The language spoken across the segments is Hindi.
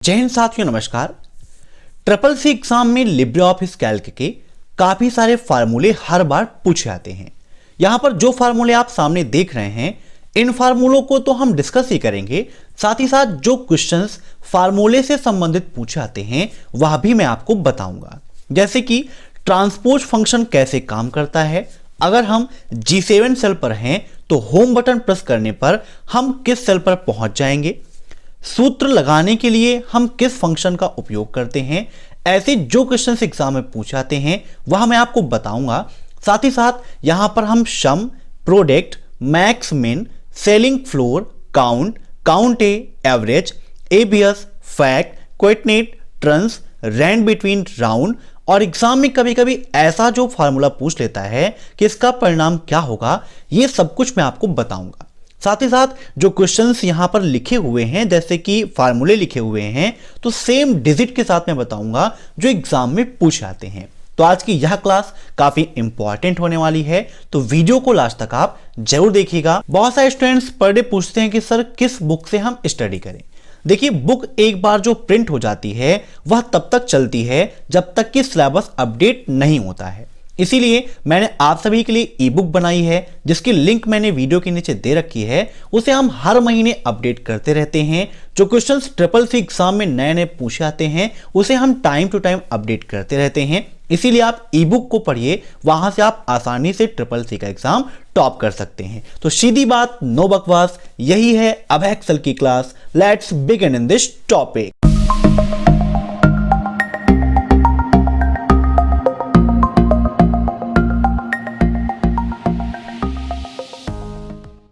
जय हिंद साथियों, नमस्कार। ट्रिपल सी एग्जाम में लिब्रे ऑफिस कैल्क के काफी सारे फार्मूले हर बार पूछे जाते हैं। यहां पर जो फार्मूले आप सामने देख रहे हैं, इन फार्मूलों को तो हम डिस्कस ही करेंगे, साथ ही साथ जो क्वेश्चंस फार्मूले से संबंधित पूछे जाते हैं वह भी मैं आपको बताऊंगा। जैसे कि ट्रांसपोज फंक्शन कैसे काम करता है, अगर हम G7 सेल पर हैं तो होम बटन प्रेस करने पर हम किस सेल पर पहुंच जाएंगे, सूत्र लगाने के लिए हम किस फंक्शन का उपयोग करते हैं। ऐसे जो क्वेश्चन एग्जाम में पूछाते हैं वह मैं आपको बताऊंगा। साथ ही साथ यहां पर हम sum, product, max, min, ceiling floor, count, count A, average, ABS, fact, quotient, trunc, rand between round और एग्जाम में कभी कभी ऐसा जो फार्मूला पूछ लेता है कि इसका परिणाम क्या होगा, यह सब कुछ मैं आपको बताऊंगा। साथ ही साथ जो क्वेश्चंस यहां पर लिखे हुए हैं, जैसे कि फार्मूले लिखे हुए हैं, तो सेम डिजिट के साथ मैं बताऊंगा जो एग्जाम में पूछे जाते हैं। तो आज की यह क्लास काफी इंपॉर्टेंट होने वाली है, तो वीडियो को लास्ट तक आप जरूर देखिएगा। बहुत सारे स्टूडेंट्स पर डे पूछते हैं कि सर किस बुक से हम स्टडी करें। देखिए, बुक एक बार जो प्रिंट हो जाती है वह तब तक चलती है जब तक कि सिलेबस अपडेट नहीं होता है। इसीलिए मैंने आप सभी के लिए ई बुक बनाई है, जिसकी लिंक मैंने वीडियो के नीचे दे रखी है। उसे हम हर महीने अपडेट करते रहते हैं। जो क्वेश्चंस ट्रिपल सी एग्जाम में नए नए पूछे आते हैं उसे हम टाइम टू टाइम अपडेट करते रहते हैं। इसीलिए आप ई बुक को पढ़िए, वहां से आप आसानी से ट्रिपल सी का एग्जाम टॉप कर सकते हैं। तो सीधी बात, नो बकवास, यही है अब एक्सेल की class. Let's begin in this topic.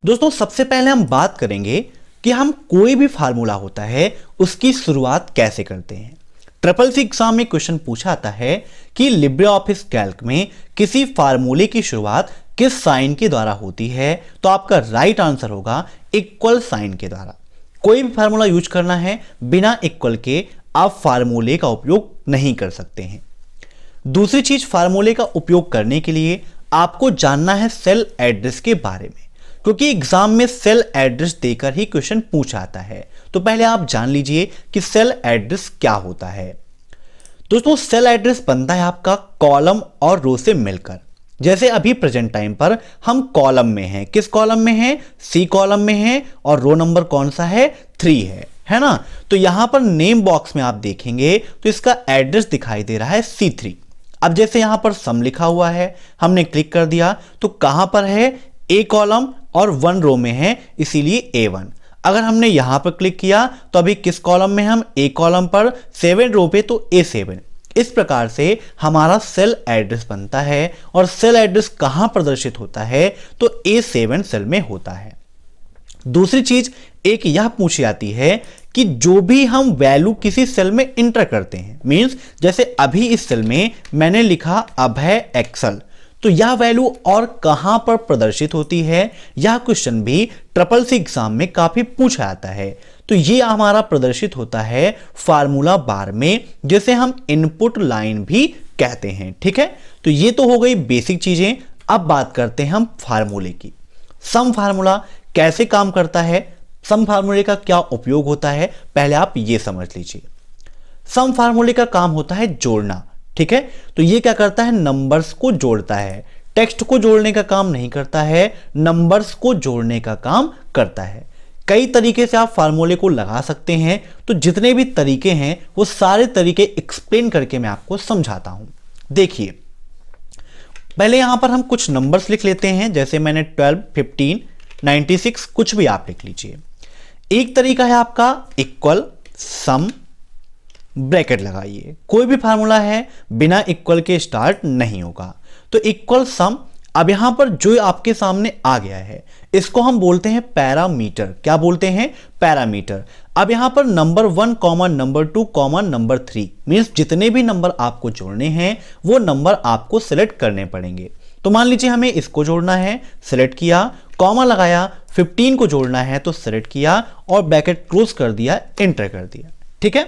दोस्तों, सबसे पहले हम बात करेंगे कि हम कोई भी फार्मूला होता है उसकी शुरुआत कैसे करते हैं। ट्रिपल सी एग्जाम में क्वेश्चन पूछा आता है कि लिब्रे ऑफिस कैल्क में किसी फार्मूले की शुरुआत किस साइन के द्वारा होती है, तो आपका राइट आंसर होगा इक्वल साइन के द्वारा। कोई भी फार्मूला यूज करना है, बिना इक्वल के आप फार्मूले का उपयोग नहीं कर सकते हैं। दूसरी चीज, फार्मूले का उपयोग करने के लिए आपको जानना है सेल एड्रेस के बारे में, क्योंकि एग्जाम में सेल एड्रेस देकर ही क्वेश्चन पूछा आता है। तो पहले आप जान लीजिए कि सेल एड्रेस क्या होता है। दोस्तों, सेल एड्रेस बनता है आपका कॉलम और रो से मिलकर। जैसे अभी प्रेजेंट टाइम पर हम कॉलम में हैं। किस कॉलम में हैं? सी कॉलम में हैं। और रो नंबर कौन सा है? 3 है ना। तो यहां पर नेम बॉक्स में आप देखेंगे तो इसका एड्रेस दिखाई दे रहा है C3। अब जैसे यहां पर सम लिखा हुआ है, हमने क्लिक कर दिया तो कहां पर है? ए कॉलम और 1 रो में है, इसीलिए A1। अगर हमने यहां पर क्लिक किया तो अभी किस कॉलम में? हम ए कॉलम पर, 7 रो पे तो A7। इस प्रकार से हमारा सेल एड्रेस बनता है। और सेल एड्रेस कहां प्रदर्शित होता है? तो A7 सेल में होता है। दूसरी चीज एक यह पूछी जाती है कि जो भी हम वैल्यू किसी सेल में इंटर करते हैं, मींस जैसे अभी इस सेल में मैंने लिखा अभय एक्सेल, तो यह वैल्यू और कहां पर प्रदर्शित होती है, यह क्वेश्चन भी ट्रिपल सी एग्जाम में काफी पूछा जाता है। तो ये हमारा प्रदर्शित होता है फार्मूला बार में, जिसे हम इनपुट लाइन भी कहते हैं। ठीक है, तो ये तो हो गई बेसिक चीजें। अब बात करते हैं हम फार्मूले की। सम फार्मूला कैसे काम करता है, सम फार्मूले का क्या उपयोग होता है, पहले आप ये समझ लीजिए। सम फार्मूले का काम होता है जोड़ना। ठीक है, तो ये क्या करता है? नंबर्स को जोड़ता है। टेक्स्ट को जोड़ने का काम नहीं करता है, नंबर्स को जोड़ने का काम करता है। कई तरीके से आप फार्मूले को लगा सकते हैं, तो जितने भी तरीके हैं वो सारे तरीके एक्सप्लेन करके मैं आपको समझाता हूं। देखिए, पहले यहां पर हम कुछ नंबर्स लिख लेते हैं, जैसे मैंने 12, 15, 96, कुछ भी आप लिख लीजिए। एक तरीका है आपका इक्वल सम, ब्रैकेट लगाइए। कोई भी फार्मूला है बिना इक्वल के स्टार्ट नहीं होगा, तो इक्वल सम। अब यहां पर जो आपके सामने आ गया है इसको हम बोलते हैं पैरामीटर। क्या बोलते हैं? पैरामीटर। अब यहां पर number 1 common number 2 common number 3, means जितने भी नंबर आपको जोड़ने हैं वो नंबर आपको सिलेक्ट करने पड़ेंगे। तो मान लीजिए हमें इसको जोड़ना है, सिलेक्ट किया, कॉमा लगाया, 15 को जोड़ना है तो सिलेक्ट किया और ब्रैकेट क्लोज कर दिया, एंटर कर दिया। ठीक है,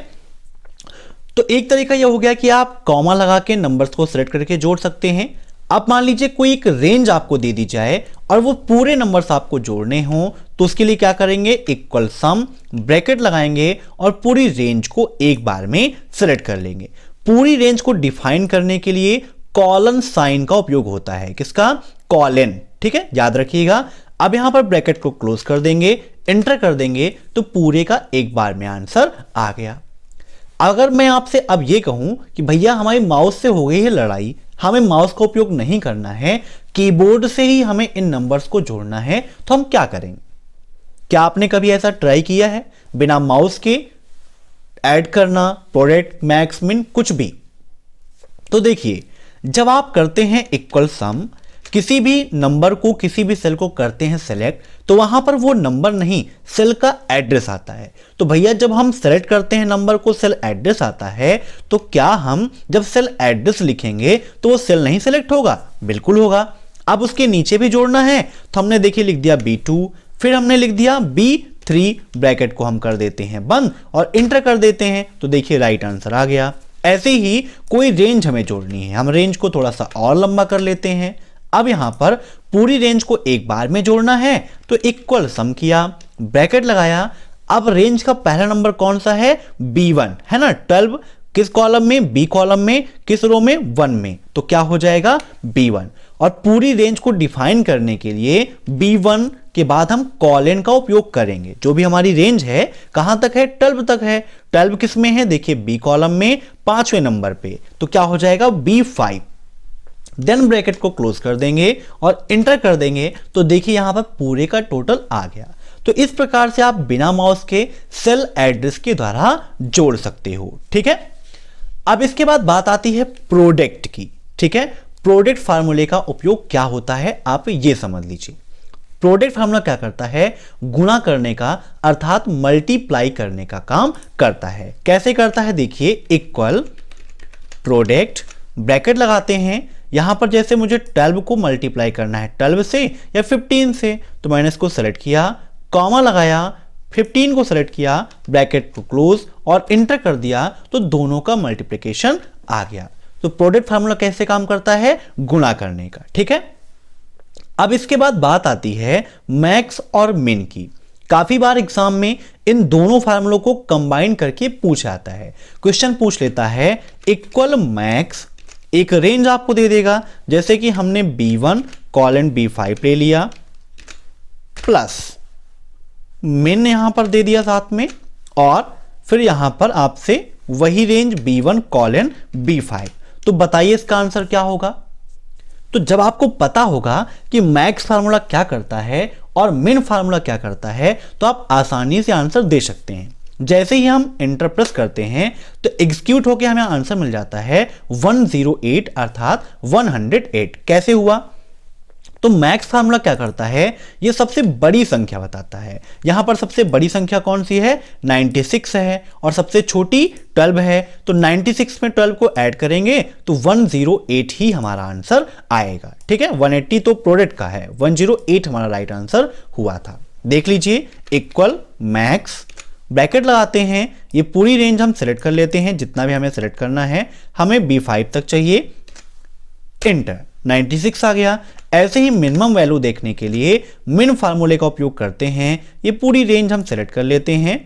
तो एक तरीका यह हो गया कि आप कॉमा लगा के नंबर्स को सिलेक्ट करके जोड़ सकते हैं। अब मान लीजिए कोई एक रेंज आपको दे दी जाए और वो पूरे नंबर्स आपको जोड़ने हों तो उसके लिए क्या करेंगे, इक्वल सम, ब्रैकेट लगाएंगे और पूरी रेंज को एक बार में सिलेक्ट कर लेंगे। पूरी रेंज को डिफाइन करने के लिए कॉलन साइन का उपयोग होता है। किसका, कॉलन, ठीक है, याद रखिएगा। अब यहां पर ब्रैकेट को क्लोज कर देंगे, एंटर कर देंगे तो पूरे का एक बार में आंसर आ गया। अगर मैं आपसे अब ये कहूं कि भैया हमारी माउस से हो गई है लड़ाई, हमें माउस का उपयोग नहीं करना है, कीबोर्ड से ही हमें इन नंबर्स को जोड़ना है, तो हम क्या करेंगे? क्या आपने कभी ऐसा ट्राई किया है बिना माउस के ऐड करना, प्रोडक्ट, मैक्स, मिन, कुछ भी? तो देखिए, जब आप करते हैं इक्वल सम, किसी भी नंबर को, किसी भी सेल को करते हैं सेलेक्ट, तो वहां पर वो नंबर नहीं, सेल का एड्रेस आता है। तो भैया जब हम सेलेक्ट करते हैं नंबर को, सेल एड्रेस आता है, तो क्या हम जब सेल एड्रेस लिखेंगे तो वो सेल नहीं सेलेक्ट होगा? बिल्कुल होगा। अब उसके नीचे भी जोड़ना है तो हमने देखिए लिख दिया B2, फिर हमने लिख दिया B3, ब्रैकेट को हम कर देते हैं बंद और इंटर कर देते हैं, तो देखिए राइट आंसर आ गया। ऐसे ही कोई रेंज हमें जोड़नी है, हम रेंज को थोड़ा सा और लंबा कर लेते हैं। अब यहां पर पूरी रेंज को एक बार में जोड़ना है तो इक्वल सम किया, ब्रैकेट लगाया। अब रेंज का पहला नंबर कौन सा है? B1 है ना। 12 किस कॉलम में? B कॉलम में। किस रो में? 1 में। तो क्या हो जाएगा? B1। और पूरी रेंज को डिफाइन करने के लिए B1 के बाद हम कॉलन का उपयोग करेंगे। जो भी हमारी रेंज है कहां तक है? 12 तक है। 12 किस में है? देखिए B कॉलम में 5वें नंबर पे, तो क्या हो जाएगा? B5। देन ब्रैकेट को क्लोज कर देंगे और इंटर कर देंगे, तो देखिए यहां पर पूरे का टोटल आ गया। तो इस प्रकार से आप बिना माउस के सेल एड्रेस के द्वारा जोड़ सकते हो, ठीक है। अब इसके बाद बात आती है प्रोडक्ट की, ठीक है। प्रोडक्ट फार्मूले का उपयोग क्या होता है आप ये समझ लीजिए। प्रोडक्ट फार्मूला क्या करता है? गुणा करने का अर्थात मल्टीप्लाई करने का काम करता है। कैसे करता है? देखिए, इक्वल प्रोडक्ट, ब्रैकेट लगाते हैं। यहां पर जैसे मुझे 12 को मल्टीप्लाई करना है 12 से या 15 से, तो मैंने इसको सेलेक्ट किया, कॉमा लगाया, 15 को सेलेक्ट किया, ब्रैकेट को क्लोज और इंटर कर दिया, तो दोनों का मल्टीप्लिकेशन आ गया। तो प्रोडक्ट फार्मूला कैसे काम करता है? गुणा करने का, ठीक है। अब इसके बाद बात आती है मैक्स और मिन की। काफी बार एग्जाम में इन दोनों फार्मूलों को कंबाइन करके पूछा जाता है। क्वेश्चन पूछ लेता है इक्वल मैक्स, एक रेंज आपको दे देगा, जैसे कि हमने B1 कॉलन B5 ले लिया, प्लस मिन यहां पर दे दिया साथ में, और फिर यहां पर आपसे वही रेंज B1 कॉलन B5। तो बताइए इसका आंसर क्या होगा? तो जब आपको पता होगा कि मैक्स फार्मूला क्या करता है और मिन फार्मूला क्या करता है, तो आप आसानी से आंसर दे सकते हैं। जैसे ही हम एंटर प्रेस करते हैं तो एग्जीक्यूट होकर हमें आंसर मिल जाता है 108 अर्थात 108। कैसे हुआ? तो मैक्स फार्मूला क्या करता है? ये सबसे बड़ी संख्या बताता है। यहां पर सबसे बड़ी संख्या कौन सी है? 96 है, और सबसे छोटी 12 है। तो 96 में 12 को ऐड करेंगे तो 108 ही हमारा आंसर आएगा, ठीक है। 180 तो प्रोडक्ट का है, 108 हमारा राइट आंसर हुआ था। देख लीजिए, इक्वल मैक्स, ब्रैकेट लगाते हैं, ये पूरी रेंज हम सेलेक्ट कर लेते हैं, जितना भी हमें सेलेक्ट करना है। हमें B5 तक चाहिए, इंटर, 96 आ गया। ऐसे ही मिनिमम वैल्यू देखने के लिए मिन फार्मूले का उपयोग करते हैं। ये पूरी रेंज हम सेलेक्ट कर लेते हैं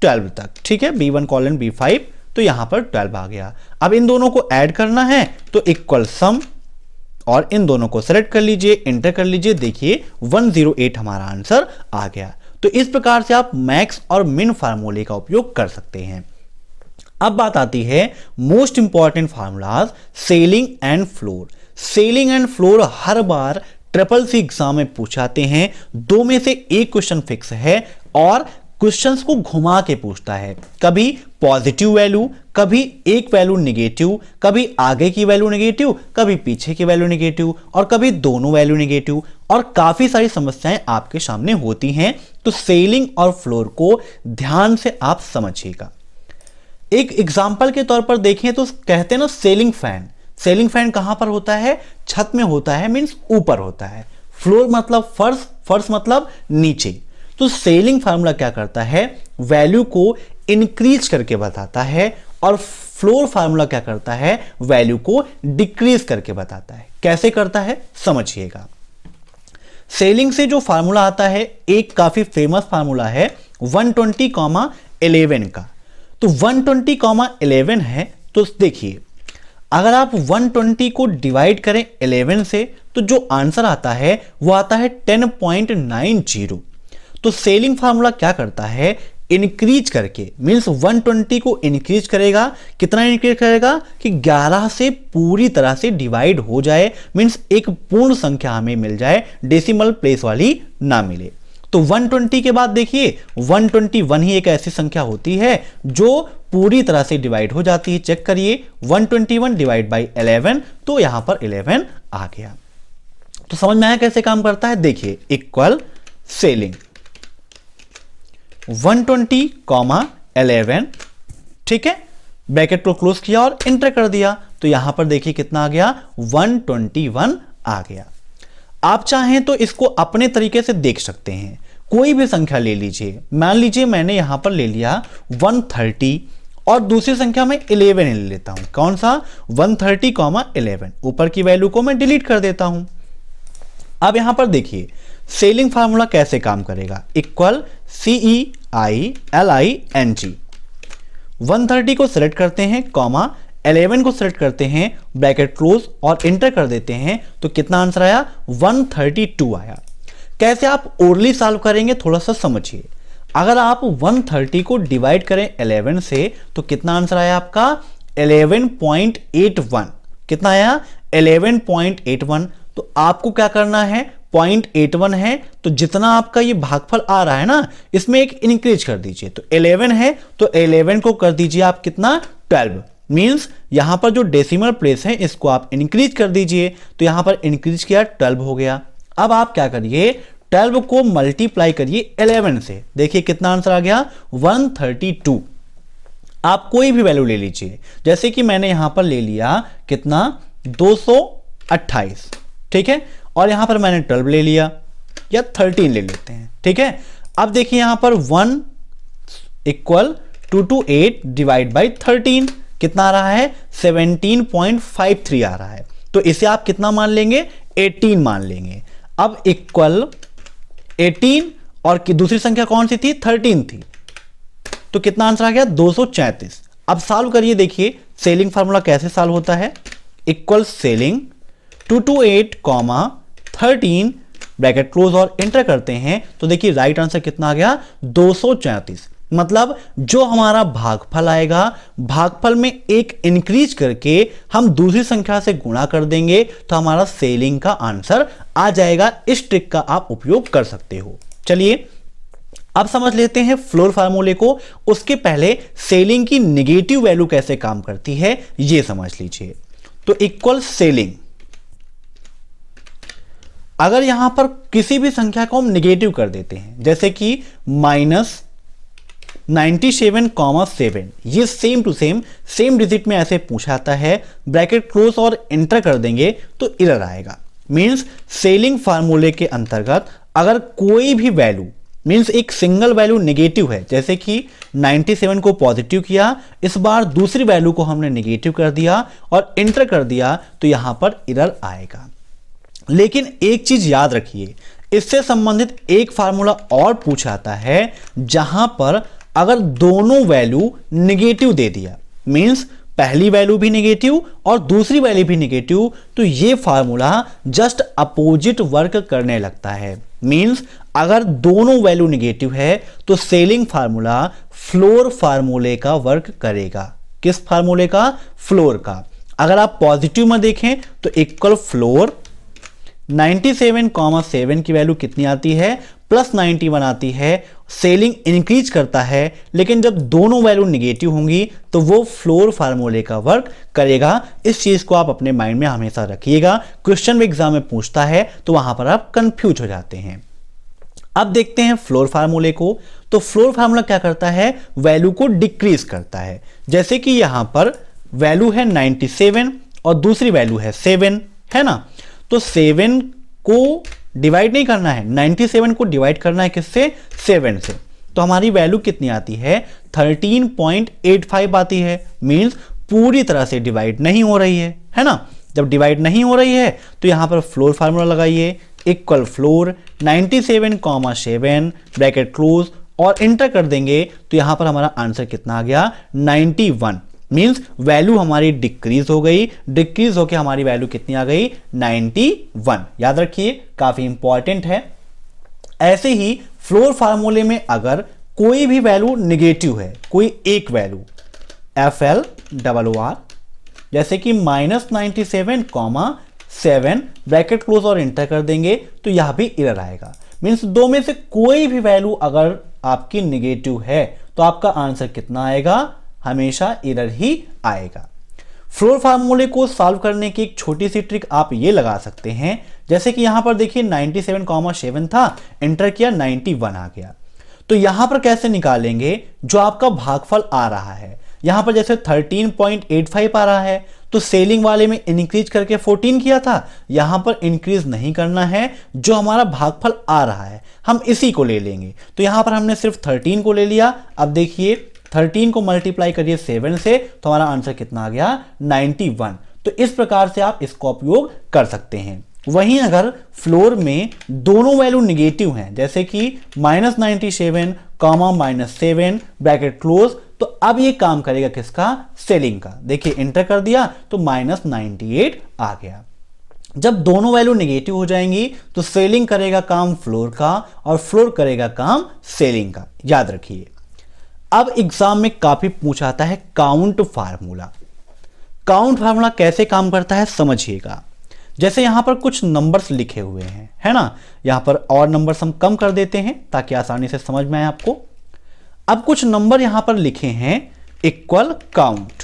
12 तक, ठीक है। B1 कॉलन B5, तो यहां पर 12 आ गया। अब इन दोनों को ऐड करना है तो इक्वल सम, और इन दोनों को सेलेक्ट कर लीजिए, इंटर कर लीजिए, देखिए 108 हमारा आंसर आ गया। तो इस प्रकार से आप मैक्स और मिन फार्मूले का उपयोग कर सकते हैं। अब बात आती है most important formulas, ceiling and floor. Ceiling and floor हर बार ट्रिपल-सी एग्जाम में पूछाते हैं। दो में से एक क्वेश्चन फिक्स है और क्वेश्चंस को घुमा के पूछता है। कभी पॉजिटिव वैल्यू, कभी एक वैल्यू नेगेटिव, कभी आगे की वैल्यू नेगेटिव, कभी पीछे की वैल्यू नेगेटिव, और कभी दोनों वैल्यू नेगेटिव, और काफी सारी समस्याएं आपके सामने होती हैं। तो सेलिंग और फ्लोर को ध्यान से आप समझिएगा। एक एग्जाम्पल के तौर पर देखें तो कहते हैं ना सेलिंग फैन। सेलिंग फैन कहां पर होता है? छत में होता है, मींस ऊपर होता है। फ्लोर मतलब फर्श, फर्श मतलब नीचे। तो सेलिंग फार्मूला क्या करता है? वैल्यू को इंक्रीज करके बताता है, और फ्लोर फार्मूला क्या करता है? वैल्यू को डिक्रीज करके बताता है। कैसे करता है समझिएगा। सेलिंग से जो फार्मूला आता है एक काफी फेमस फार्मूला है 120,11 का। तो 120,11 है, तो देखिए अगर आप 120 को डिवाइड करें 11 से तो जो आंसर आता है वो आता है 10.90। तो सेलिंग फार्मूला क्या करता है, इंक्रीज करके, मींस 120 को इंक्रीज करेगा। कितना इंक्रीज करेगा कि 11 से पूरी तरह से डिवाइड हो जाए, मींस एक पूर्ण संख्या हमें मिल जाए, डेसिमल प्लेस वाली ना मिले। तो 120 के बाद देखिए 121 ही एक ऐसी संख्या होती है जो पूरी तरह से डिवाइड हो जाती है। चेक करिए 121 डिवाइड बाई 11, तो यहां पर 11 आ गया। तो समझ में आया कैसे काम करता है। देखिए इक्वल सेलिंग 120,11, ठीक है, ब्रैकेट को क्लोज किया और एंटर कर दिया। तो यहां पर देखिए कितना आ गया, 121 आ गया। आप चाहें तो इसको अपने तरीके से देख सकते हैं, कोई भी संख्या ले लीजिए। मान लीजिए मैंने यहां पर ले लिया 130 और दूसरी संख्या में 11 ले लेता हूं। कौन सा, 130,11, ऊपर की वैल्यू को मैं डिलीट कर देता हूं। अब यहां पर देखिए सेलिंग फार्मूला कैसे काम करेगा, इक्वल CEILING। 130 को सिलेक्ट करते हैं, कॉमा 11 को सिलेक्ट करते हैं, ब्रैकेट क्लोज और एंटर कर देते हैं। तो कितना आंसर आया, 132 आया। कैसे आप ओरली सॉल्व करेंगे थोड़ा सा समझिए। अगर आप 130 को डिवाइड करें 11 से तो कितना आंसर आया आपका, 11.81। कितना आया, 11.81। तो आपको क्या करना है, 0.81 है तो जितना आपका ये भागफल आ रहा है ना, इसमें एक इंक्रीज कर दीजिए। तो 11 है तो 11 को कर दीजिए आप कितना, 12। मींस यहां पर जो डेसिमल प्लेस है इसको आप इंक्रीज कर दीजिए। तो यहां पर इंक्रीज किया, 12 हो गया। अब आप क्या करिए, 12 को मल्टीप्लाई करिए 11 से, देखिए कितना आंसर आ गया, 132। आप कोई भी वैल्यू ले लीजिए, जैसे कि मैंने यहां पर ले लिया कितना, 228, ठीक है, और यहां पर मैंने 12 ले लिया या 13 ले लेते हैं, ठीक है। अब देखिए यहां पर 1 इक्वल 228 डिवाइड बाई 13 कितना आ रहा है, 17.53 आ रहा है। तो इसे आप कितना मान लेंगे, 18 मान लेंगे। अब इक्वल 18 और दूसरी संख्या कौन सी थी, 13 थी। तो कितना आंसर आ गया, 234। अब सॉल्व करिए, देखिए सेलिंग फार्मूला कैसे सॉल्व होता है, इक्वल सेलिंग 228,13 ब्रैकेट क्लोज और एंटर करते हैं। तो देखिए राइट आंसर कितना आ गया, 234। मतलब जो हमारा भागफल आएगा, भागफल में एक इंक्रीज करके हम दूसरी संख्या से गुणा कर देंगे तो हमारा सेलिंग का आंसर आ जाएगा। इस ट्रिक का आप उपयोग कर सकते हो। चलिए अब समझ लेते हैं फ्लोर फार्मूले को। उसके पहले सेलिंग की नेगेटिव वैल्यू कैसे काम करती है यह समझ लीजिए। तो इक्वल सेलिंग, अगर यहां पर किसी भी संख्या को हम नेगेटिव कर देते हैं, जैसे कि -97,7, ये सेम टू सेम डिजिट में ऐसे पूछा जाता है, ब्रैकेट क्लोज और एंटर कर देंगे तो एरर आएगा। मींस सेलिंग फार्मूले के अंतर्गत अगर कोई भी वैल्यू, मींस एक सिंगल वैल्यू नेगेटिव है, जैसे कि 97 को पॉजिटिव किया, इस बार दूसरी वैल्यू को हमने नेगेटिव कर दिया और एंटर कर दिया, तो यहां पर एरर आएगा। लेकिन एक चीज याद रखिए, इससे संबंधित एक फार्मूला और पूछा जाता है, जहां पर अगर दोनों वैल्यू नेगेटिव दे दिया, मींस पहली वैल्यू भी नेगेटिव और दूसरी वैल्यू भी नेगेटिव, तो ये फार्मूला जस्ट अपोजिट वर्क करने लगता है। मींस अगर दोनों वैल्यू नेगेटिव है तो सेलिंग फार्मूला फ्लोर फार्मूले का वर्क करेगा। किस फार्मूले का, फ्लोर का। अगर आप पॉजिटिव में देखें तो इक्वल फ्लोर 97,7 की वैल्यू कितनी आती है, +91 आती है। सेलिंग इंक्रीज करता है, लेकिन जब दोनों वैल्यू नेगेटिव होंगी तो वो फ्लोर फार्मूले का वर्क करेगा। इस चीज को आप अपने माइंड में हमेशा रखिएगा, क्वेश्चन में एग्जाम में पूछता है तो वहां पर आप कंफ्यूज हो जाते हैं। अब देखते हैं फ्लोर फार्मूले को। तो फ्लोर फार्मूला क्या करता है, वैल्यू को डिक्रीज करता है। जैसे कि यहां पर वैल्यू है 97 और दूसरी वैल्यू है 7, है ना। तो 7 को डिवाइड नहीं करना है, 97 को डिवाइड करना है किससे, 7 से। तो हमारी वैल्यू कितनी आती है, 13.85 आती है। मींस पूरी तरह से डिवाइड नहीं हो रही है ना। जब डिवाइड नहीं हो रही है तो यहां पर फ्लोर फार्मूला लगाइए, इक्वल फ्लोर 97,7 ब्रैकेट क्लोज और इंटर कर देंगे तो यहां पर हमारा आंसर कितना आ गया 91। मींस वैल्यू हमारी डिक्रीज हो गई, डिक्रीज होकर हमारी वैल्यू कितनी आ गई 91। याद रखिए काफी इंपॉर्टेंट है। ऐसे ही फ्लोर फार्मूले में अगर कोई भी वैल्यू निगेटिव है, कोई एक वैल्यू FLOOR जैसे कि -97,7 ब्रैकेट क्लोज और इंटर कर देंगे तो यह भी एरर आएगा। मींस दो में से कोई भी वैल्यू अगर आपकी निगेटिव है तो आपका आंसर कितना आएगा, हमेशा एरर ही आएगा। फ्लोर फार्मूले को सॉल्व करने की एक छोटी सी ट्रिक आप ये लगा सकते हैं, जैसे कि यहां पर देखिए 97,7 था, एंटर किया 91 आ गया। तो यहां पर कैसे निकालेंगे, जो आपका भागफल आ रहा है यहां पर जैसे 13.85 आ रहा है तो सेलिंग वाले में इंक्रीज करके 14 किया था, यहां पर इंक्रीज नहीं करना है, जो हमारा भागफल आ रहा है हम इसी को ले लेंगे। तो यहां पर हमने सिर्फ 13 को ले लिया। अब देखिए 13 को मल्टीप्लाई करिए 7 से तो हमारा आंसर कितना आ गया 91। तो इस प्रकार से आप इसका उपयोग कर सकते हैं। वहीं अगर फ्लोर में दोनों वैल्यू निगेटिव हैं, जैसे कि -97 -7 ब्रैकेट क्लोज, तो अब ये काम करेगा किसका, सेलिंग का। देखिए इंटर कर दिया तो -98 आ गया। जब दोनों वैल्यू नेगेटिव हो जाएंगी तो सेलिंग करेगा काम फ्लोर का और फ्लोर करेगा काम सेलिंग का, याद रखिए। अब एग्जाम में काफी पूछा आता है काउंट फार्मूला। काउंट फार्मूला कैसे काम करता है समझिएगा। जैसे यहां पर कुछ नंबर्स लिखे हुए हैं, है ना, यहां पर और नंबर्स हम कम कर देते हैं ताकि आसानी से समझ में आए आपको। अब कुछ नंबर यहां पर लिखे हैं इक्वल काउंट,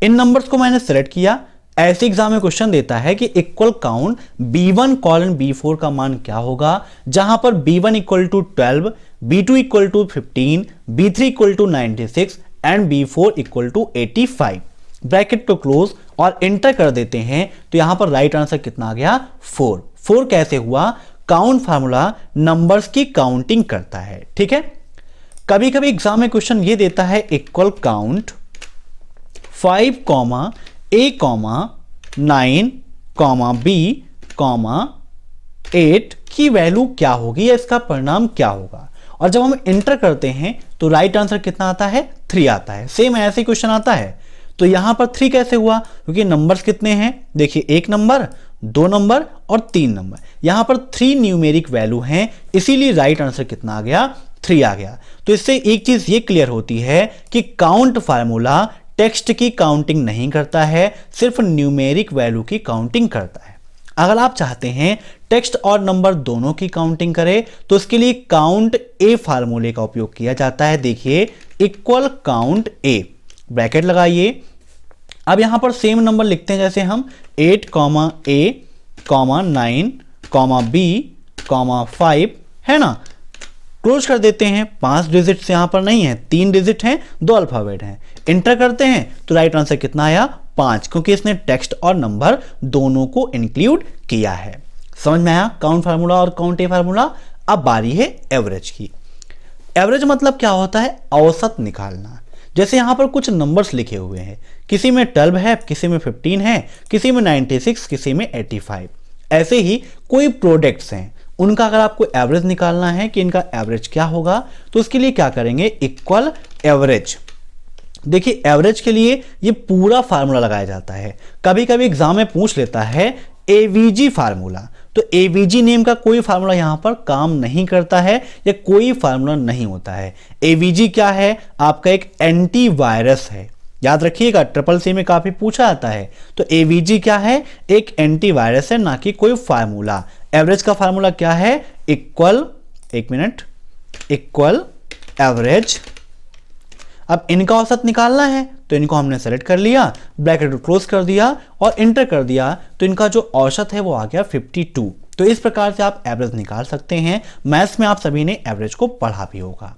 इन नंबर्स को मैंने सेलेक्ट किया। ऐसे एग्जाम में क्वेश्चन देता है कि equal count B1 colon B4 का मान क्या होगा, जहां पर B1 equal to 12, B2 equal to 15, B3 equal to 96 and B4 equal to 85। Bracket को क्लोज और इंटर कर देते हैं तो यहां पर राइट आंसर कितना आ गया 4। 4 कैसे हुआ, काउंट फार्मूला नंबर्स की काउंटिंग करता है, ठीक है। कभी कभी एग्जाम में क्वेश्चन ये देता है इक्वल काउंट 5, A, 9, B, 8 की वैल्यू क्या होगी या इसका परिणाम क्या होगा। और जब हम इंटर करते हैं तो राइट आंसर कितना आता है 3 आता है। सेम ऐसे क्वेश्चन आता है। तो यहां पर 3 कैसे हुआ, क्योंकि नंबर्स कितने हैं, देखिए 1 नंबर, 2 नंबर और 3 नंबर, यहां पर 3 न्यूमेरिक वैल्यू हैं, इसीलिए राइट आंसर कितना आ गया 3 आ गया। तो इससे एक चीज ये क्लियर होती है कि काउंट फार्मूला टेक्स्ट की काउंटिंग नहीं करता है, सिर्फ न्यूमेरिक वैल्यू की काउंटिंग करता है। अगर आप चाहते हैं टेक्स्ट और नंबर दोनों की काउंटिंग करे तो उसके लिए काउंट ए फार्मूले का उपयोग किया जाता है। देखिए इक्वल काउंट ए, ब्रैकेट लगाइए। अब यहां पर सेम नंबर लिखते हैं, जैसे हम 8, A, 9, B, 5, है ना, क्लोज कर देते हैं। 5 डिजिट्स यहां पर नहीं है, 3 डिजिट हैं, 2 अल्फाबेट हैं। इंटर करते हैं तो राइट आंसर कितना आया 5, क्योंकि इसने टेक्स्ट और नंबर दोनों को इंक्लूड किया है। समझ में आया काउंट फार्मूला और काउंट ए फार्मूला। अब बारी है एवरेज की। एवरेज मतलब क्या होता है, औसत निकालना। जैसे यहां पर कुछ नंबर्स लिखे हुए हैं, किसी में 12 है, किसी में 15 है, किसी में 96, किसी में 85। ऐसे ही कोई प्रोडक्ट्स हैं, उनका अगर आपको एवरेज निकालना है कि इनका एवरेज क्या होगा तो उसके लिए क्या करेंगे, इक्वल एवरेज। देखिए एवरेज के लिए ये पूरा फार्मूला लगाया जाता है। कभी कभी एग्जाम में पूछ लेता है एवीजी फार्मूला, तो एवीजी नेम का कोई फार्मूला यहां पर काम नहीं करता है या कोई फार्मूला नहीं होता है। एवीजी क्या है, आपका एक एंटीवायरस है, याद रखिएगा, CCC में काफी पूछा जाता है। तो एवीजी क्या है, एक एंटीवायरस है, ना कि कोई फार्मूला। एवरेज का फार्मूला क्या है, इक्वल, एक मिनट, इक्वल एवरेज। अब इनका औसत निकालना है तो इनको हमने सेलेक्ट कर लिया, ब्रैकेट को क्लोज कर दिया और इंटर कर दिया, तो इनका जो औसत है वो आ गया 52। तो इस प्रकार से आप एवरेज निकाल सकते हैं। मैथ्स में आप सभी ने एवरेज को पढ़ा भी होगा।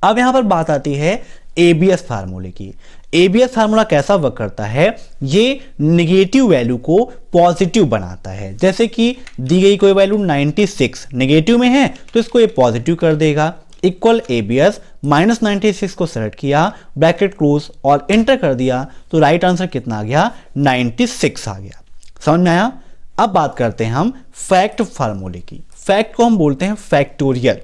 अब यहां पर बात आती है एबीएस फार्मूले की। एबीएस फार्मूला कैसा वर्क करता है, ये निगेटिव वैल्यू को पॉजिटिव बनाता है। जैसे कि दी गई कोई वैल्यू 96 निगेटिव में है तो इसको ये पॉजिटिव कर देगा। इक्वल एबीएस, -96 को सेलेक्ट किया, ब्रैकेट क्लोज और इंटर कर दिया, तो राइट आंसर कितना आ गया 96 आ गया। समझ में आया। अब बात करते हैं हम फैक्ट फार्मूले की। फैक्ट को हम बोलते हैं फैक्टोरियल।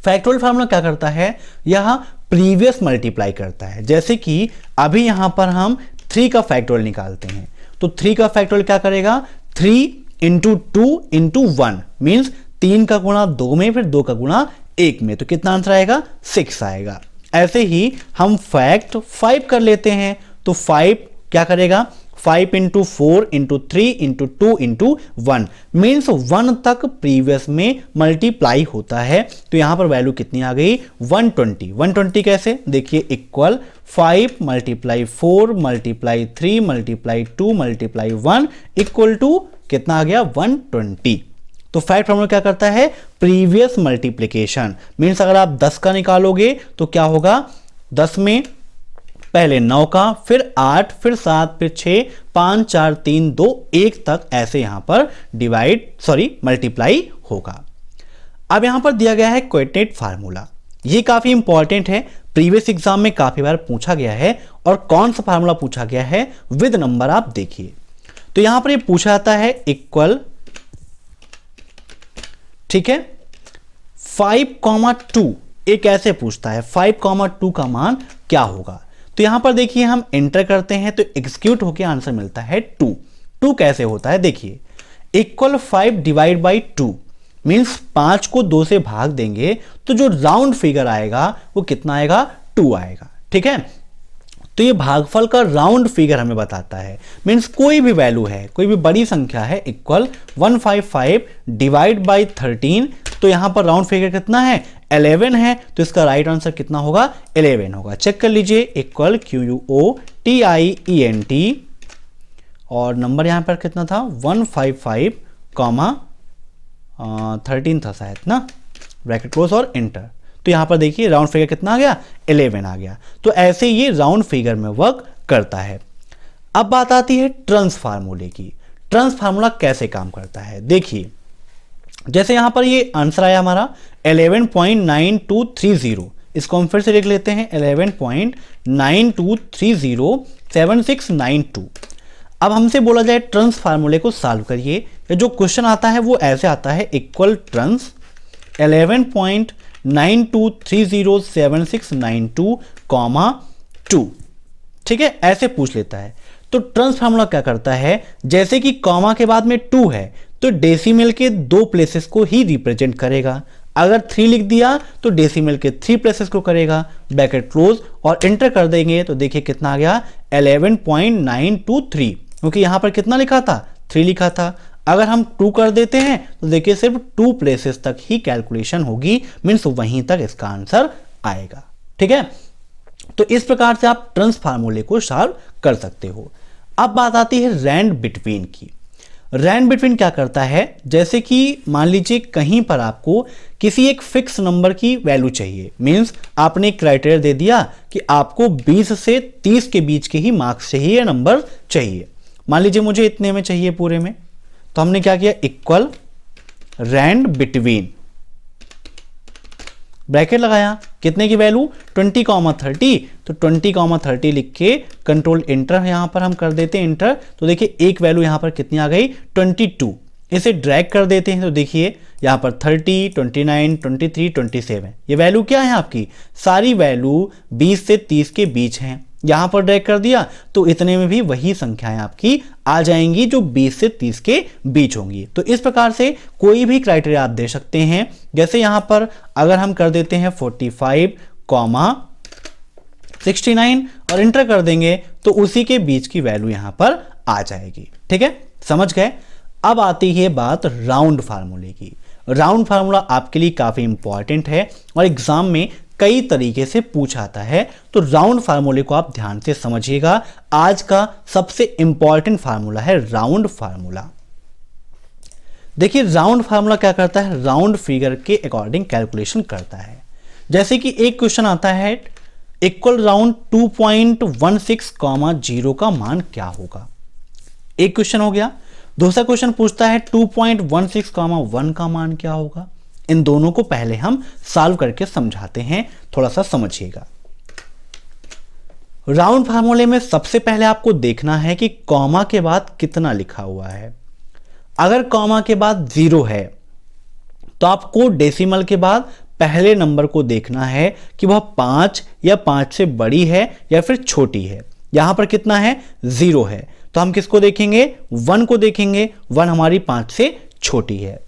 फैक्टोरियल फार्मूला क्या करता है, यह प्रीवियस मल्टीप्लाई करता है। जैसे कि अभी यहां पर हम 3 का फैक्टोरियल निकालते हैं, तो 3 का फैक्टोरियल क्या करेगा, 3 इंटू 2 इंटू 1 मीन्स 3 का गुणा 2 में, फिर 2 का गुणा 1 में, तो कितना आंसर आएगा, 6 आएगा। ऐसे ही हम फैक्ट 5 कर लेते हैं, तो 5 क्या करेगा, 5 into 4 into 3 into 2 into 1 means 1 तक प्रीवियस में मल्टीप्लाई होता है। तो यहां पर वैल्यू कितनी आ गई, 120। 120 कैसे, देखिए equal 5 multiply 4 multiply 3 multiply 2 multiply 1 equal to कितना आ गया, 120। तो फैक्ट फार्मूला क्या करता है, प्रीवियस मल्टीप्लिकेशन मीन्स अगर आप 10 का निकालोगे तो क्या होगा, 10 में पहले 9 का, फिर 8, फिर 7, फिर 6, 5 4 3 2 1 तक ऐसे यहां पर मल्टीप्लाई होगा। अब यहां पर दिया गया है कोएफिशिएंट फार्मूला। ये काफी इंपॉर्टेंट है, प्रीवियस एग्जाम में काफी बार पूछा गया है। और कौन सा फार्मूला पूछा गया है, विद नंबर आप देखिए। तो यहां पर ये पूछा जाता है इक्वल, ठीक है, 5,2 एक ऐसे पूछता है 5,2 का मान क्या होगा। तो यहां पर देखिए हम एंटर करते हैं तो एग्जीक्यूट होकर आंसर मिलता है 2 कैसे होता है, देखिए इक्वल 5 डिवाइड बाई 2 मीन्स 5 को 2 से भाग देंगे तो जो राउंड फिगर आएगा वो कितना आएगा, 2 आएगा। ठीक है, तो ये भागफल का राउंड फिगर हमें बताता है, मीन्स कोई भी वैल्यू है, कोई भी बड़ी संख्या है, इक्वल 155 डिवाइड बाई 13, तो यहां पर राउंड फिगर कितना है, 11 है, तो इसका राइट आंसर कितना होगा, 11 होगा। चेक कर लीजिए, इक्वल QUOTIENT और नंबर यहां पर कितना था, 155 13 था शायद ना, ब्रैकेट क्लोज और एंटर। तो यहां पर देखिए राउंड फिगर कितना आ गया, 11 आ गया। तो ऐसे ये राउंड फिगर में वर्क करता है। अब बात आती है ट्रांस फार्मूले की। ट्रांस फार्मूला कैसे काम करता है, देखिए जैसे यहां पर ये आंसर आया हमारा 11.9230, इसको हम फिर से लिख लेते हैं 11.92307692। अब हमसे बोला जाए ट्रांस फार्मूले को सॉल्व करिए, जो क्वेश्चन आता है वो ऐसे आता है, इक्वल ट्रांस 11.92307692, 2। ठीक है, ऐसे पूछ लेता है। तो ट्रांस फार्मूला क्या करता है, जैसे कि कॉमा के बाद में 2 है तो डेसिमल के 2 प्लेसेस को ही रिप्रेजेंट करेगा। अगर 3 लिख दिया तो डेसिमल के 3 प्लेसेस को करेगा, ब्रैकेट क्लोज और एंटर कर देंगे तो देखिए कितना आ गया, 11.923, क्योंकि यहां पर कितना लिखा था, 3 लिखा था। अगर हम 2 कर देते हैं तो देखिए सिर्फ 2 प्लेसेस तक ही कैलकुलेशन होगी, मीन्स वहीं तक इसका आंसर आएगा। ठीक है, तो इस प्रकार से आप ट्रांस फार्मूले को सॉल्व कर सकते हो। अब बात आती है रैंड बिटवीन की। रैंड बिटवीन क्या करता है, जैसे कि मान लीजिए कहीं पर आपको किसी एक फिक्स नंबर की वैल्यू चाहिए, मीन्स आपने एक क्राइटेरिया दे दिया कि आपको 20 से 30 के बीच के ही मार्क्स चाहिए या नंबर चाहिए। मान लीजिए मुझे इतने में चाहिए पूरे में, तो हमने क्या किया, इक्वल रैंड बिटवीन, ब्रैकेट लगाया, कितने की वैल्यू 20,30, तो 20,30 लिख के कंट्रोल एंटर यहां पर हम कर देते हैं एंटर, तो देखिए एक वैल्यू यहां पर कितनी आ गई, 22। इसे ड्रैग कर देते हैं तो देखिए यहां पर 30, 29, 23, 27, ये वैल्यू क्या है आपकी, सारी वैल्यू 20 से 30 के बीच हैं। यहां पर ड्रैग कर दिया तो इतने में भी वही संख्याएं आपकी आ जाएंगी जो 20 से 30 के बीच होंगी। तो इस प्रकार से कोई भी क्राइटेरिया आप दे सकते हैं, जैसे यहां पर अगर हम कर देते हैं 45, 69 और एंटर कर देंगे तो उसी के बीच की वैल्यू यहां पर आ जाएगी। ठीक है, समझ गए। अब आती है बात राउंड फार्मूले की। राउंड फार्मूला आपके लिए काफी इंपॉर्टेंट है और एग्जाम में कई तरीके से पूछा जाता है, तो राउंड फार्मूले को आप ध्यान से समझिएगा। आज का सबसे इंपॉर्टेंट फार्मूला है राउंड फार्मूला। देखिए राउंड फार्मूला क्या करता है, राउंड फिगर के अकॉर्डिंग कैलकुलेशन करता है। जैसे कि एक क्वेश्चन आता है, इक्वल राउंड 2.16, 0 का मान क्या होगा, एक क्वेश्चन हो गया। दूसरा क्वेश्चन पूछता है 2.16, 1 का मान क्या होगा। इन दोनों को पहले हम सॉल्व करके समझाते हैं, थोड़ा सा समझिएगा। राउंड फार्मूले में सबसे पहले आपको देखना है कि कॉमा के बाद कितना लिखा हुआ है। अगर कॉमा के बाद 0 है तो आपको डेसिमल के बाद पहले नंबर को देखना है कि वह 5 या 5 से बड़ी है या फिर छोटी है। यहां पर कितना है, 0 है, तो हम किसको देखेंगे, 1 को देखेंगे। 1 हमारी 5 से छोटी है।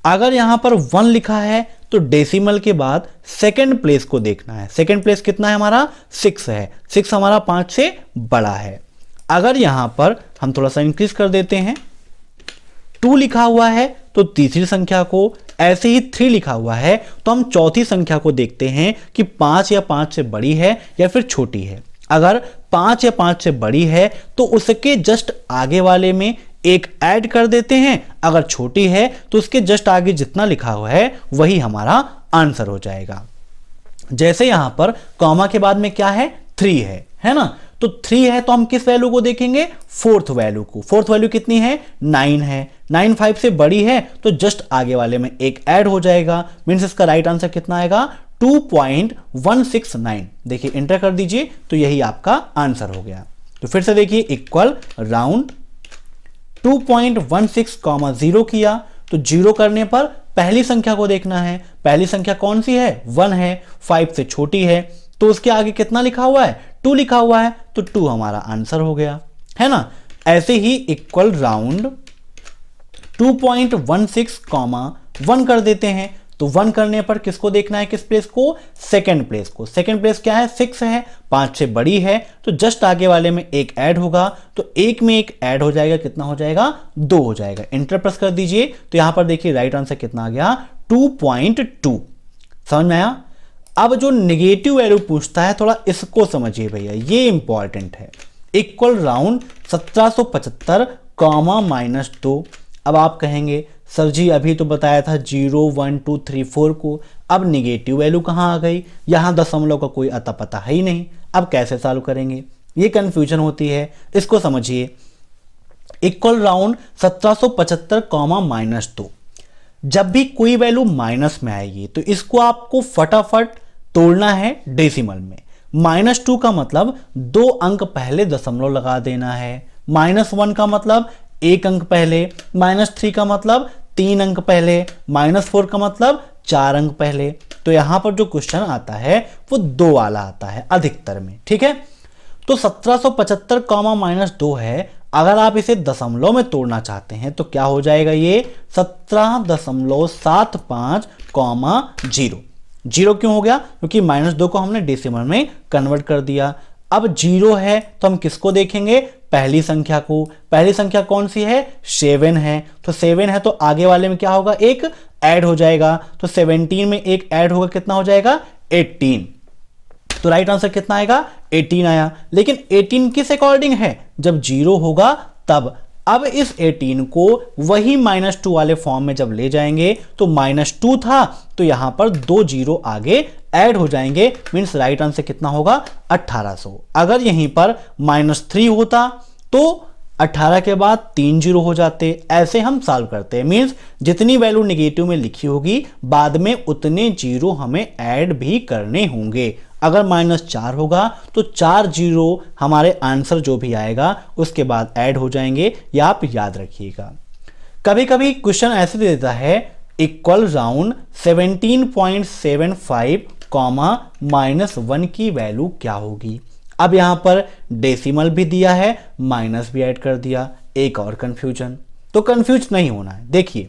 अगर यहां पर 1 लिखा है तो डेसिमल के बाद सेकंड प्लेस को देखना है। सेकंड प्लेस कितना है हमारा, 6 है। 6 हमारा 5 से बड़ा है। अगर यहां पर हम थोड़ा सा इंक्रीज कर देते हैं, 2 लिखा हुआ है तो तीसरी संख्या को, ऐसे ही 3 लिखा हुआ है तो हम चौथी संख्या को देखते हैं कि 5 या 5 से बड़ी है या फिर छोटी है। अगर 5 या 5 से बड़ी है तो उसके जस्ट आगे वाले में एक ऐड कर देते हैं। अगर छोटी है तो उसके जस्ट आगे जितना लिखा हुआ है वही हमारा आंसर हो जाएगा। जैसे यहां पर कॉमा के बाद में क्या है, 3 है ना, तो 3 है तो हम किस वैल्यू को देखेंगे, फोर्थ वैल्यू को। फोर्थ वैल्यू कितनी है, 9 है। 9 5 से बड़ी है तो जस्ट आगे वाले में एक ऐड हो जाएगा। मींस इसका राइट आंसर कितना आएगा, 2.169। देखिए इंटर कर दीजिए तो यही आपका आंसर हो गया। तो फिर से देखिए, इक्वल राउंड 2.16, 0 किया तो 0 करने पर पहली संख्या को देखना है। पहली संख्या कौन सी है, 1 है, 5 से छोटी है, तो उसके आगे कितना लिखा हुआ है, 2 लिखा हुआ है, तो 2 हमारा आंसर हो गया, है ना। ऐसे ही इक्वल राउंड 2.16, 1 कर देते हैं। तो 1 करने पर किसको देखना है, किस प्लेस को, सेकंड प्लेस को। सेकंड प्लेस क्या है, 6 है, 5 से बड़ी है, तो जस्ट आगे वाले में एक ऐड होगा, तो एक में एक ऐड हो जाएगा, कितना हो जाएगा, 2 हो जाएगा। इंटर प्रेस कर दीजिए तो यहां पर देखिए राइट आंसर कितना आ गया, 2.2। समझ में आया। अब जो नेगेटिव वैल्यू पूछता है थोड़ा इसको समझिए भैया, ये इंपॉर्टेंट है। Equal round 1775, -2। अब आप कहेंगे सर जी अभी तो बताया था 0 1 2 3 4 को, अब निगेटिव वैल्यू कहाँ आ गई, यहां दशमलव का कोई अता पता है ही नहीं, अब कैसे सॉल्व करेंगे, ये कंफ्यूजन होती है, इसको समझिए। Equal round 1775, -2। जब भी कोई वैल्यू माइनस में आएगी तो इसको आपको फटाफट तोड़ना है डेसिमल में। -2 का मतलब 2 अंक पहले दशमलव लगा देना है, -1 का मतलब 1 अंक पहले, -3 का मतलब 3 अंक पहले, -4 का मतलब 4 अंक पहले। तो यहां पर जो क्वेश्चन आता है वो 2 वाला आता है अधिकतर में, ठीक है। तो 1775, -2 है। अगर आप इसे दशमलव में तोड़ना चाहते हैं तो क्या हो जाएगा, ये 17.75, 0। 0 क्यों हो गया, क्योंकि -2 को हमने डेसिमल में कन्वर्ट कर दिया। अब 0 है तो हम किसको देखेंगे, पहली संख्या को। पहली संख्या कौन सी है, 7 है, तो 7 है तो आगे वाले में क्या होगा, एक ऐड हो जाएगा, तो 17 में एक ऐड होगा, कितना हो जाएगा, 18। तो राइट आंसर कितना आएगा, 18 आया। लेकिन 18 किस अकॉर्डिंग है, जब 0 होगा तब। अब इस 18 को वही -2 वाले फॉर्म में जब ले जाएंगे तो -2 था तो यहां पर 2 0 आगे ऐड हो जाएंगे, मींस राइट आंसर कितना होगा, 1800। अगर यहीं पर -3 होता तो 18 के बाद 3 0 हो जाते। ऐसे हम सॉल्व करते हैं, मींस जितनी वैल्यू नेगेटिव में लिखी होगी बाद में उतने 0 हमें ऐड भी करने होंगे। अगर -4 होगा तो 4 0 हमारे आंसर जो भी आएगा उसके बाद ऐड हो जाएंगे, या आप याद रखिएगा। कभी कभी क्वेश्चन ऐसे दे देता है, इक्वल राउंड 17.75, -1 की वैल्यू क्या होगी। अब यहां पर डेसिमल भी दिया है, माइनस भी ऐड कर दिया, एक और कंफ्यूजन। तो कंफ्यूज नहीं होना है। देखिए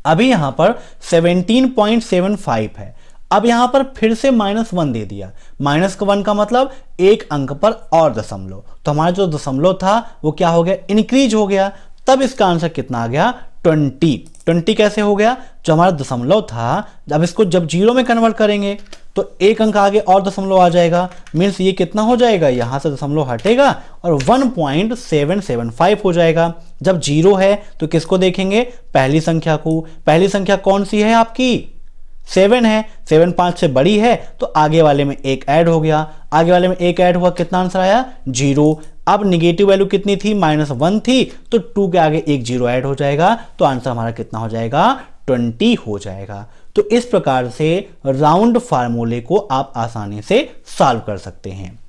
अभी यहां पर 17.75 है, अब यहां पर फिर से -1 दे दिया। -1 का मतलब एक अंक पर और दशमलव, तो हमारा जो दशमलव था वो क्या हो गया, इंक्रीज हो गया। तब इसका आंसर कितना आ गया, 20। 20 कैसे हो गया, जो हमारा दशमलव था जब इसको जब 0 में कन्वर्ट करेंगे तो एक अंक आगे और दशमलव आ जाएगा, मीन्स ये कितना हो जाएगा, यहां से दशमलव हटेगा और 1.775 हो जाएगा। जब 0 है तो किसको देखेंगे, पहली संख्या को। पहली संख्या कौन सी है आपकी, 7 है। 7 5 से बड़ी है तो आगे वाले में एक ऐड हो गया, आगे वाले में एक ऐड हुआ, कितना आंसर आया, 0। अब निगेटिव वैल्यू कितनी थी, -1 थी, तो 2 के आगे एक 0 ऐड हो जाएगा, तो आंसर हमारा कितना हो जाएगा, 20 हो जाएगा। तो इस प्रकार से राउंड फार्मूले को आप आसानी से सॉल्व कर सकते हैं।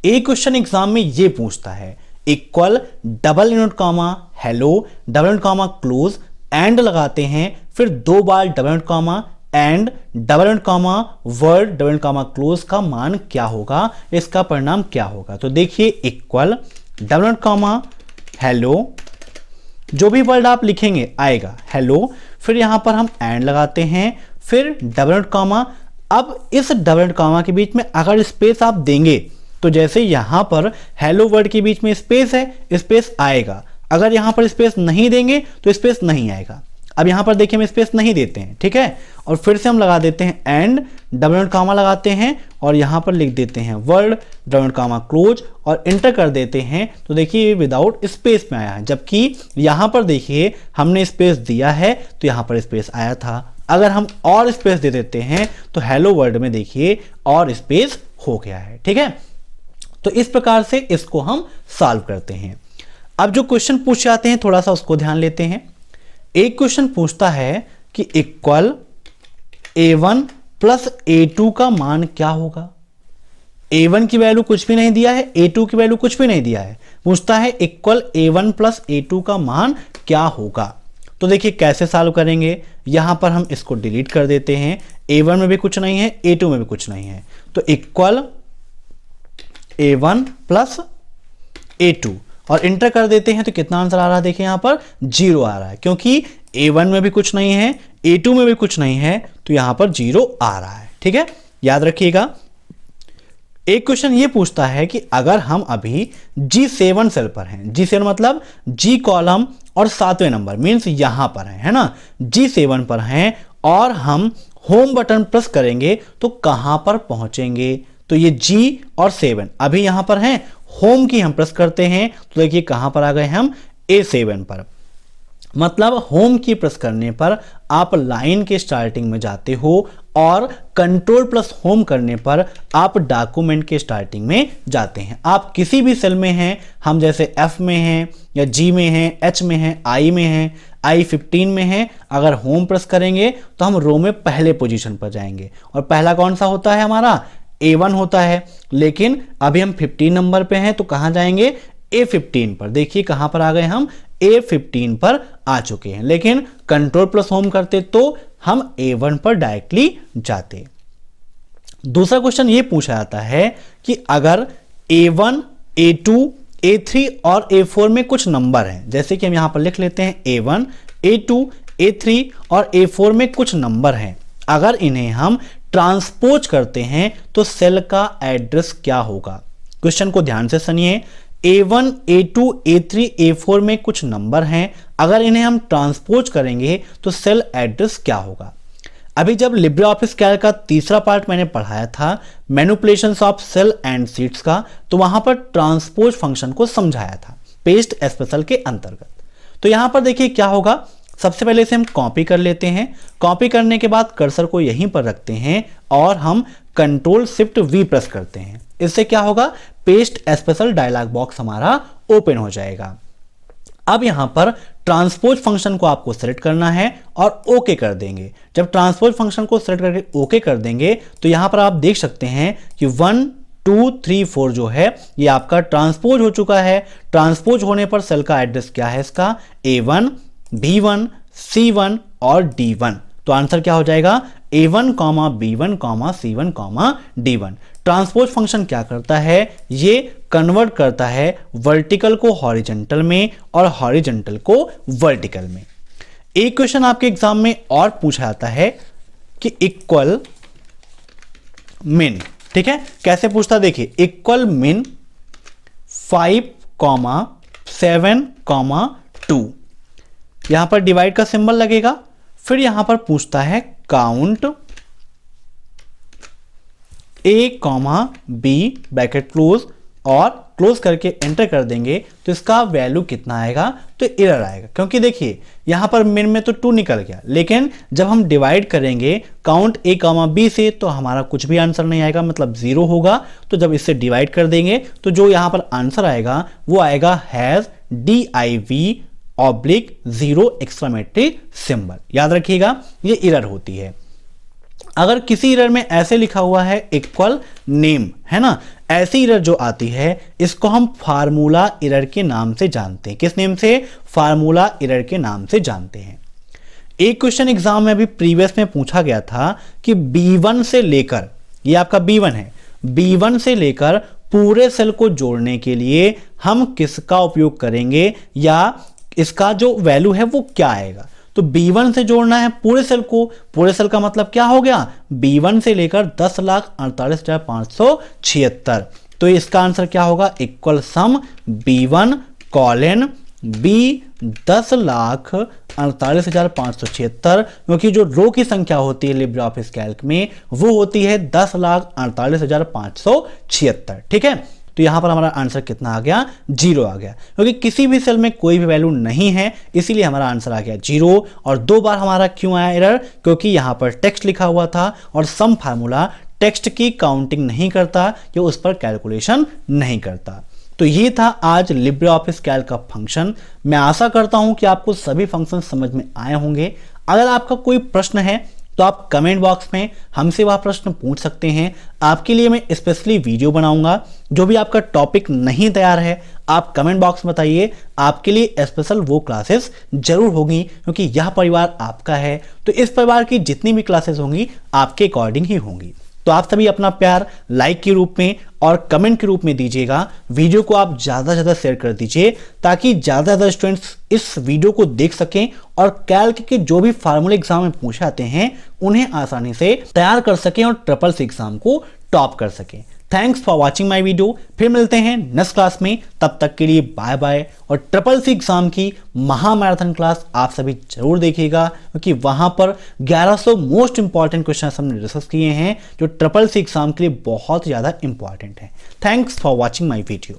एक क्वेश्चन एग्जाम में ये पूछता है, equal double invert comma hello double invert comma close and लगाते हैं, फिर 2 बार double invert comma and double invert comma word double invert comma close का मान क्या होगा, इसका परिणाम क्या होगा। तो देखिए equal double invert comma hello, जो भी वर्ड आप लिखेंगे आएगा हेलो, फिर यहां पर हम एंड लगाते हैं, फिर डबल इनवर्ट कॉमा। अब इस डबल इनवर्ट कॉमा के बीच में अगर स्पेस आप देंगे तो जैसे यहां पर हेलो वर्ड के बीच में स्पेस है, स्पेस आएगा। अगर यहां पर स्पेस नहीं देंगे तो स्पेस नहीं आएगा। अब यहां पर देखिए हम स्पेस नहीं देते हैं, ठीक है, और फिर से हम लगा देते हैं एंड डबल इनवर्ट कॉमा लगाते हैं और यहां पर लिख देते हैं word double invert comma close और इंटर कर देते हैं। तो देखिए विदाउट स्पेस में आया है, जबकि यहां पर देखिए हमने स्पेस दिया है तो यहां पर स्पेस आया था। अगर हम और स्पेस दे देते हैं तो हेलो वर्ड में देखिए और स्पेस हो गया है, ठीक है। तो इस प्रकार से इसको हम सॉल्व करते हैं। अब जो क्वेश्चन पूछ जाते हैं थोड़ा सा उसको ध्यान लेते हैं। एक क्वेश्चन पूछता है कि इक्वल a1 प्लस a2 का मान क्या होगा। a1 की वैल्यू कुछ भी नहीं दिया है, a2 की वैल्यू कुछ भी नहीं दिया है, पूछता है इक्वल a1 प्लस a2 का मान क्या होगा। तो देखिए कैसे सॉल्व करेंगे, यहां पर हम इसको डिलीट कर देते हैं, a1 में भी कुछ नहीं है, a2 में भी कुछ नहीं है, तो इक्वल a1 प्लस a2 और इंटर कर देते हैं। तो कितना आंसर आ रहा है, देखिए यहां पर 0 आ रहा है, क्योंकि a1 में भी कुछ नहीं है, a2 में भी कुछ नहीं है, तो यहां पर 0 आ रहा है, ठीक है, याद रखिएगा। एक क्वेश्चन ये पूछता है कि अगर हम अभी G7 सेल पर हैं, G7 मतलब G कॉलम और 7वें नंबर मीन्स यहां पर है ना, G7 पर हैं और हम होम बटन प्रेस करेंगे तो कहां पर पहुंचेंगे। तो ये G और 7 अभी यहां पर हैं, होम की हम प्रेस करते हैं तो देखिए कहां पर आ गए हम A7 पर। मतलब होम की प्रेस करने पर आप लाइन के स्टार्टिंग में जाते हो और कंट्रोल प्लस होम करने पर आप डॉक्यूमेंट के स्टार्टिंग में जाते हैं। आप किसी भी सेल में हैं, हम जैसे F में हैं या G में हैं, H में हैं, I में हैं, I15 में हैं, अगर होम प्रेस करेंगे तो हम रो में पहले पोजीशन पर जाएंगे और पहला कौन सा होता है हमारा A1 होता है। लेकिन अभी हम 15 नंबर पे हैं तो कहां जाएंगे A15 पर। देखिए कहां पर आ गए हम A15 पर आ चुके हैं, लेकिन कंट्रोल प्लस होम करते तो हम A1 पर डायरेक्टली जाते। दूसरा क्वेश्चन ये पूछा जाता है कि अगर A1, A2, A3 और A4 में कुछ नंबर हैं, जैसे कि हम यहां पर लिख लेते हैं A1, A2, A3 और A4 में कुछ नंबर हैं, अगर इन्हें हम ट्रांसपोज करते हैं तो सेल का एड्रेस क्या होगा। क्वेश्चन को ध्यान से सुनिए। A1, A2, A3, A4 में कुछ नंबर हैं, अगर इन्हें हम ट्रांसपोज करेंगे तो सेल एड्रेस क्या होगा। अभी जब लिब्रे ऑफिस कैल्क का तीसरा पार्ट मैंने पढ़ाया था manipulations of cell and sheets का, तो वहां पर ट्रांसपोज फंक्शन को समझाया था पेस्ट स्पेशल के अंतर्गत। तो यहां पर देखिए क्या होगा, सबसे पहले इसे हम कॉपी कर लेते हैं। कॉपी करने के बाद कर्सर को यहीं पर रखते हैं और हम कंट्रोल शिफ्ट वी प्रेस करते हैं। इससे क्या होगा, पेस्ट स्पेशल डायलॉग बॉक्स हमारा ओपन हो जाएगा। अब यहां पर ट्रांसपोज फंक्शन को आपको सेलेक्ट करना है और ओके कर देंगे। जब ट्रांसपोज फंक्शन को सेलेक्ट करके ओके कर देंगे तो यहां पर आप देख सकते हैं कि 1, 2, 3, 4 जो है ये आपका ट्रांसपोज हो चुका है। ट्रांसपोज होने पर सेल का एड्रेस क्या है इसका, A1, B1, C1 और D1। तो आंसर क्या हो जाएगा, A1, B1, C1, D1। Transpose function क्या करता है, ये कन्वर्ट करता है वर्टिकल को हॉरिजॉन्टल में और हॉरिजॉन्टल को वर्टिकल में। एक क्वेश्चन आपके एग्जाम में और पूछा जाता है कि इक्वल मिन, ठीक है, कैसे पूछता देखिए, इक्वल मिन 5, 7, 2। यहां पर डिवाइड का सिंबल लगेगा, फिर यहां पर पूछता है count A, B bracket close और क्लोज करके एंटर कर देंगे तो इसका वैल्यू कितना आएगा, तो एरर आएगा, क्योंकि देखिए यहां पर मिन में तो 2 निकल गया, लेकिन जब हम डिवाइड करेंगे काउंट A, B से तो हमारा कुछ भी आंसर नहीं आएगा, मतलब 0 होगा। तो जब इससे डिवाइड कर देंगे तो जो यहां पर आंसर आएगा वो आएगा हैज div/0 एक्सक्लेमेटरी सिंबल। याद रखिएगा ये एरर होती है। अगर किसी एरर में ऐसे लिखा हुआ है इक्वल नेम, है ना, ऐसी एरर जो आती है इसको हम फार्मूला एरर के नाम से जानते हैं। किस नेम से? फार्मूला एरर के नाम से जानते हैं। एक क्वेश्चन एग्जाम में अभी प्रीवियस में पूछा गया था कि B1 से लेकर, ये आपका B1 है, B1 से लेकर पूरे सेल को जोड़ने के लिए हम किसका उपयोग करेंगे या इसका जो वैल्यू है वो क्या आएगा। तो B1 से जोड़ना है पूरे सेल को, पूरे सेल का मतलब क्या हो गया, B1 से लेकर 10,48,576। तो इसका आंसर क्या होगा, इक्वल सम B1 कॉलन B 10,48,576, क्योंकि जो रो की संख्या होती है लिब्रे ऑफिस कैल्क में वो होती है 10,48,576। ठीक है, तो यहां पर हमारा आंसर कितना आ गया, 0 आ गया, क्योंकि किसी भी सेल में कोई भी वैल्यू नहीं है, इसीलिए हमारा आंसर आ गया 0। और 2 बार हमारा क्यों आया एरर, क्योंकि यहां पर टेक्स्ट लिखा हुआ था और सम फार्मूला टेक्स्ट की काउंटिंग नहीं करता, ये उस पर कैलकुलेशन नहीं करता। तो ये था आज लिब्रे ऑफिस कैल्क का फंक्शन। मैं आशा करता हूं कि आपको सभी फंक्शन समझ में आए होंगे। अगर आपका कोई प्रश्न है तो आप कमेंट बॉक्स में हमसे वह प्रश्न पूछ सकते हैं। आपके लिए मैं स्पेशली वीडियो बनाऊंगा। जो भी आपका टॉपिक नहीं तैयार है आप कमेंट बॉक्स में बताइए, आपके लिए स्पेशल वो क्लासेस जरूर होंगी, क्योंकि यह परिवार आपका है। तो इस परिवार की जितनी भी क्लासेस होंगी आपके अकॉर्डिंग ही होंगी। तो आप सभी अपना प्यार लाइक के रूप में और कमेंट के रूप में दीजिएगा। वीडियो को आप ज़्यादा से ज़्यादा शेयर कर दीजिए ताकि ज़्यादा से ज़्यादा स्टूडेंट्स इस वीडियो को देख सकें और कैल्क के जो भी फार्मूले एग्जाम में पूछे आते हैं उन्हें आसानी से तैयार कर सकें और ट्रिपल एग्जाम को टॉप कर सकें। Thanks for watching my video. फिर मिलते हैं नेक्स्ट क्लास में, तब तक के लिए बाय बाय। और ट्रिपल सी एग्जाम की महामैराथन क्लास आप सभी जरूर देखिएगा, क्योंकि वहां पर 1100 मोस्ट इंपॉर्टेंट क्वेश्चन हमने डिस्कस किए हैं जो ट्रिपल सी एग्जाम के लिए बहुत ज़्यादा इंपॉर्टेंट है। Thanks for watching my video.